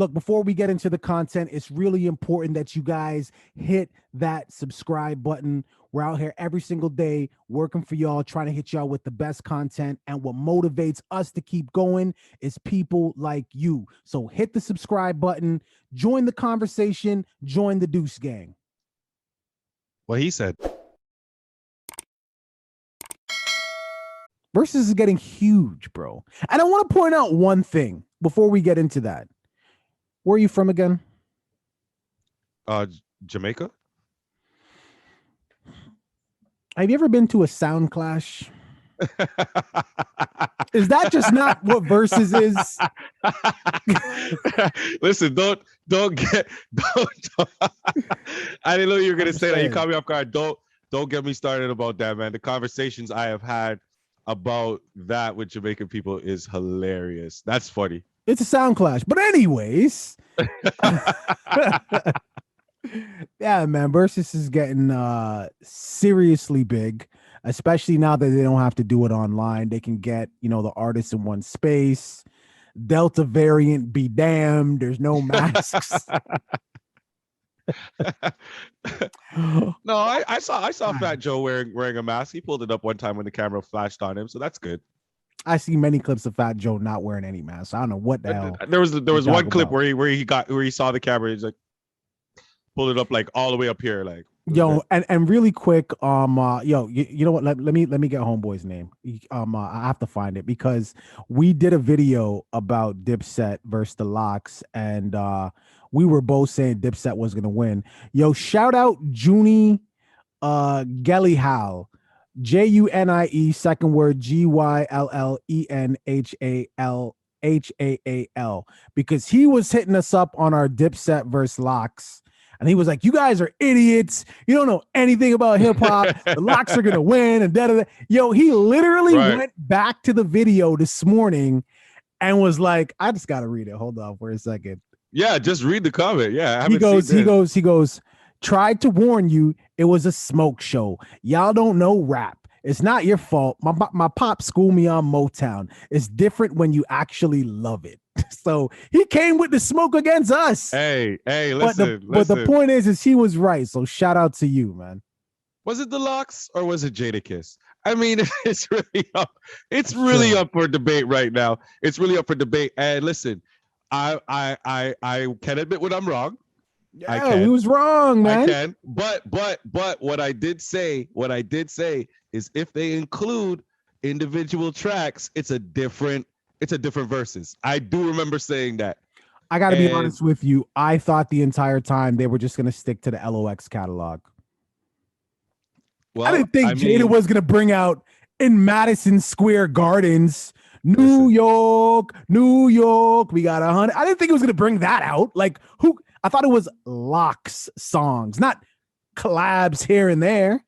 Look, before we get into the content, it's really important that you guys hit that subscribe button. We're out here every single day working for y'all, trying to hit y'all with the best content. And what motivates us to keep going is people like you. So hit the subscribe button, join the conversation, join the Deuce Gang. What he said. Verzuz is getting huge, bro. And I want to point out one thing before we get into that. Where are you from again? Jamaica. Have you ever been to a sound clash? Is that just not what Verzuz is? Listen, don't. I didn't know you were gonna say that. You caught me off guard. Don't get me started about that, man. The conversations I have had about that with Jamaican people is hilarious. That's funny. It's a sound clash. But anyways, yeah, man, Verzuz is getting seriously big, especially now that they don't have to do it online. They can get, the artists in one space. Delta variant be damned. There's no masks. No, I saw Fat Joe wearing a mask. He pulled it up one time when the camera flashed on him, so that's good. I see many clips of Fat Joe not wearing any mask. I don't know what the hell. There was one clip where he saw the camera. He's like, pulled it up like all the way up here, like. Yo, and really quick, you know what? Let me get Homeboy's name. I have to find it because we did a video about DipSet versus the LOX, and we were both saying DipSet was gonna win. Yo, shout out Junie Gellihal. Junie, second word Gyllhenhalhal, because he was hitting us up on our DipSet versus LOX, and he was like, "You guys are idiots. You don't know anything about hip hop. The LOX are gonna win." And da. Yo, he literally went back to the video this morning and was like, "I just gotta read it. Hold on for a second." Yeah, just read the comment. Yeah, he goes. Tried to warn you, it was a smoke show. Y'all don't know rap. It's not your fault. My pop schooled me on Motown. It's different when you actually love it. So he came with the smoke against us. Hey, listen. But the point is he was right. So shout out to you, man. Was it the LOX or was it Jadakiss? I mean, it's really up. It's really up for debate right now. It's really up for debate. And listen, I can admit when I'm wrong. Yeah, we was wrong, man. I can, but what I did say is if they include individual tracks, it's a different Verzuz. I do remember saying that. I got to be honest with you. I thought the entire time they were just going to stick to the LOX catalog. Well, I didn't think Jada was going to bring out in Madison Square Gardens, New York. We got 100. I didn't think it was going to bring that out. Like who? I thought it was LOX songs, not collabs here and there.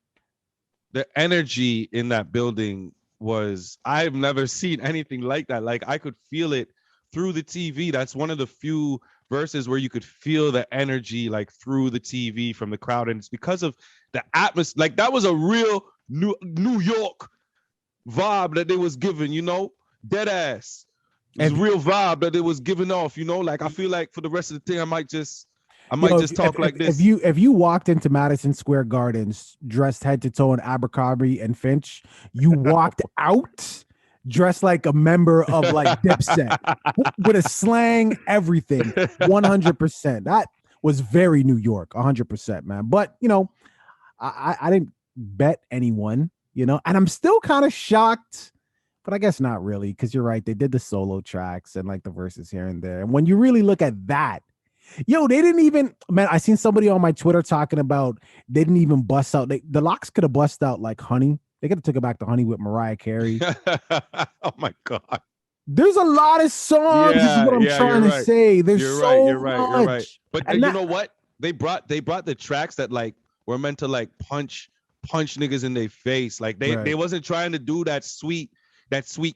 The energy in that building was, I've never seen anything like that. Like I could feel it through the TV. That's one of the few verses where you could feel the energy like through the TV from the crowd. And it's because of the atmosphere. Like that was a real New York vibe that they was giving, dead ass. It's real vibe that it was giving off, like I feel like for the rest of the thing, I might just talk like this. If you walked into Madison Square Gardens dressed head to toe in Abercrombie and Finch, you walked out dressed like a member of like DipSet with a slang, everything, 100%. That was very New York, 100%, man. But I didn't bet anyone, and I'm still kind of shocked. But I guess not really, because you're right. They did the solo tracks and like the verses here and there. And when you really look at that, they didn't even, man, I seen somebody on my Twitter talking about they didn't even bust out. The LOX could have bust out like Honey. They could have took it back to Honey with Mariah Carey. Oh my God. There's a lot of songs, is what I'm trying to say. There's You're right. But you know what? They brought the tracks that like were meant to like punch niggas in their face. Like they wasn't trying to do that sweet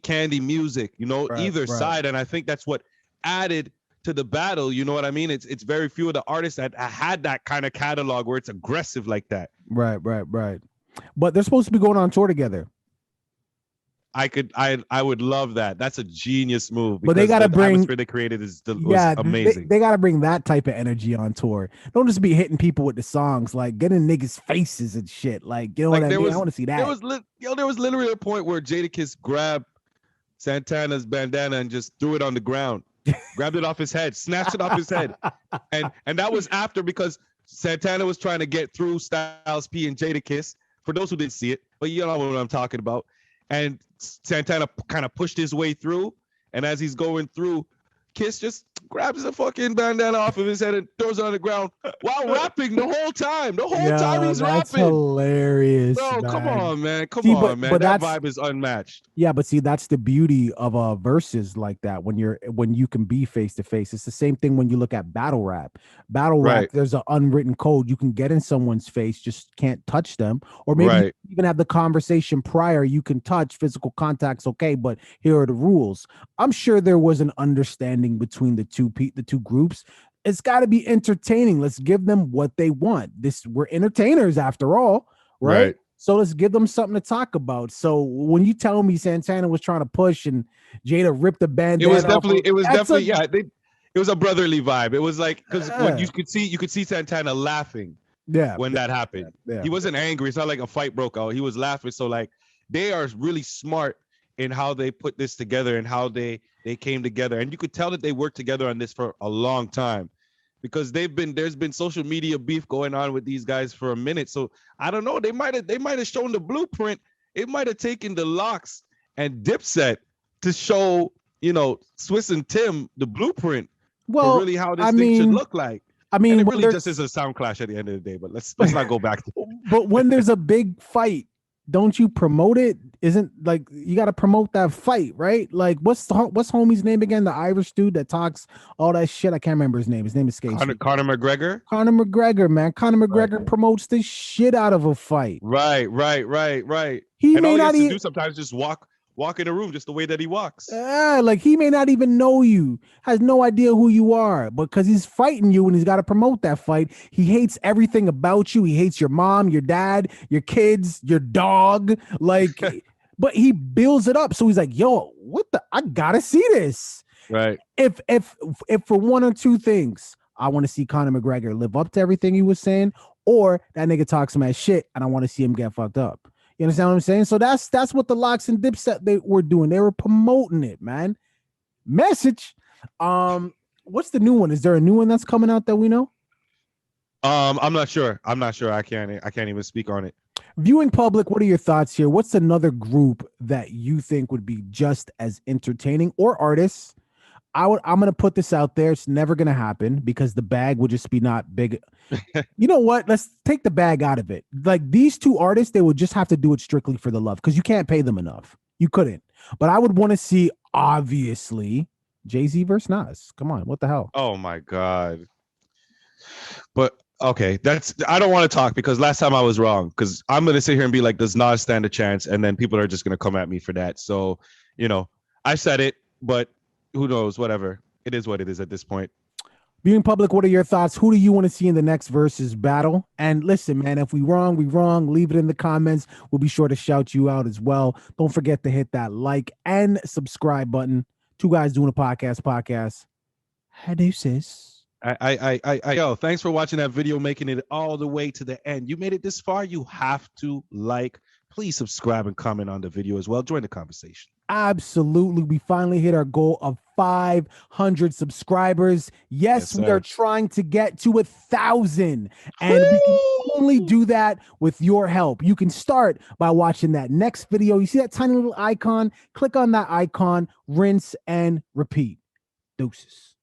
candy music, either side. And I think that's what added to the battle. You know what I mean? It's very few of the artists that had that kind of catalog where it's aggressive like that. Right. But they're supposed to be going on tour together. I would love that. That's a genius move But they because gotta the bring, atmosphere they created was amazing. they gotta bring that type of energy on tour. Don't just be hitting people with the songs, like getting niggas' faces and shit. Like, you know what Like I mean? I want to see that. there was literally a point where Jadakiss grabbed Santana's bandana and just threw it on the ground, grabbed it off his head, snatched it off his head, and that was after, because Santana was trying to get through Styles P and Jadakiss. For those who didn't see it, but you know what I'm talking about. And Santana kind of pushed his way through, and as he's going through, Kiss just grabs the fucking bandana off of his head and throws it on the ground while rapping the whole time. The whole time he's that's rapping. hilarious. Bro, man. come on, man. Come See, on, man. But That vibe is unmatched. Yeah, but see, that's the beauty of verses like that. When you can be face to face, it's the same thing when you look at battle rap. Battle rap, Right. there's an unwritten code. You can get in someone's face, just can't touch them, or maybe you even have the conversation prior. You can touch, physical contact's okay, but here are the rules. I'm sure there was an understanding between the two groups. It's got to be entertaining. Let's give them what they want. We're entertainers after all, right? So let's give them something to talk about. So when you tell me Santana was trying to push and Jada ripped the bandana, it was a brotherly vibe. It was like, because when you could see Santana laughing. When that happened, he wasn't angry. It's not like a fight broke out. He was laughing. So like, they are really smart in how they put this together and how they came together. And you could tell that they worked together on this for a long time, because there's been social media beef going on with these guys for a minute. So I don't know. They might have shown the blueprint. It might have taken the LOX and DipSet to show, Swiss and Tim the blueprint for really how this thing should look like. I mean, and it really just is a sound clash at the end of the day. But let's not go back to it. But when there's a big fight, don't you promote it? Isn't like you got to promote that fight, right? Like what's homie's name again? The Irish dude that talks all that shit. I can't remember his name. His name escapes me. Conor McGregor. Conor McGregor, man. Conor McGregor promotes the shit out of a fight. Right. He and may all not he has to do sometimes just walk in a room just the way that he walks. Like he may not even know you, has no idea who you are, but because he's fighting you and he's got to promote that fight, he hates everything about you. He hates your mom, your dad, your kids, your dog. Like, but he builds it up. So he's like, yo, I gotta see this. Right. If for one or two things, I want to see Conor McGregor live up to everything he was saying, or that nigga talks some ass shit and I want to see him get fucked up. You understand what I'm saying? So that's what the LOX and DipSet they were doing. They were promoting it, man. Message. What's the new one? Is there a new one that's coming out that we know? I'm not sure. I can't even speak on it. Viewing public, what are your thoughts here? What's another group that you think would be just as entertaining, or artists? I'm gonna put this out there. It's never gonna happen because the bag would just be not big. You know what? Let's take the bag out of it. Like these two artists, they would just have to do it strictly for the love because you can't pay them enough. You couldn't. But I would want to see, obviously, Jay-Z versus Nas. Come on, what the hell? Oh my God. But okay, I don't want to talk because last time I was wrong, because I'm gonna sit here and be like, does Nas stand a chance? And then people are just gonna come at me for that. So, I said it, but who knows? Whatever. It is what it is at this point. Viewing public, what are your thoughts? Who do you want to see in the next versus battle? And listen, man, if we wrong. Leave it in the comments. We'll be sure to shout you out as well. Don't forget to hit that like and subscribe button. Two guys doing a podcast. Deuces. Yo, thanks for watching that video, making it all the way to the end. You made it this far. You have to like. Please subscribe and comment on the video as well. Join the conversation. Absolutely. We finally hit our goal of 500 subscribers. Yes, we are trying to get to 1,000. And we can only do that with your help. You can start by watching that next video. You see that tiny little icon? Click on that icon, rinse and repeat. Deuces.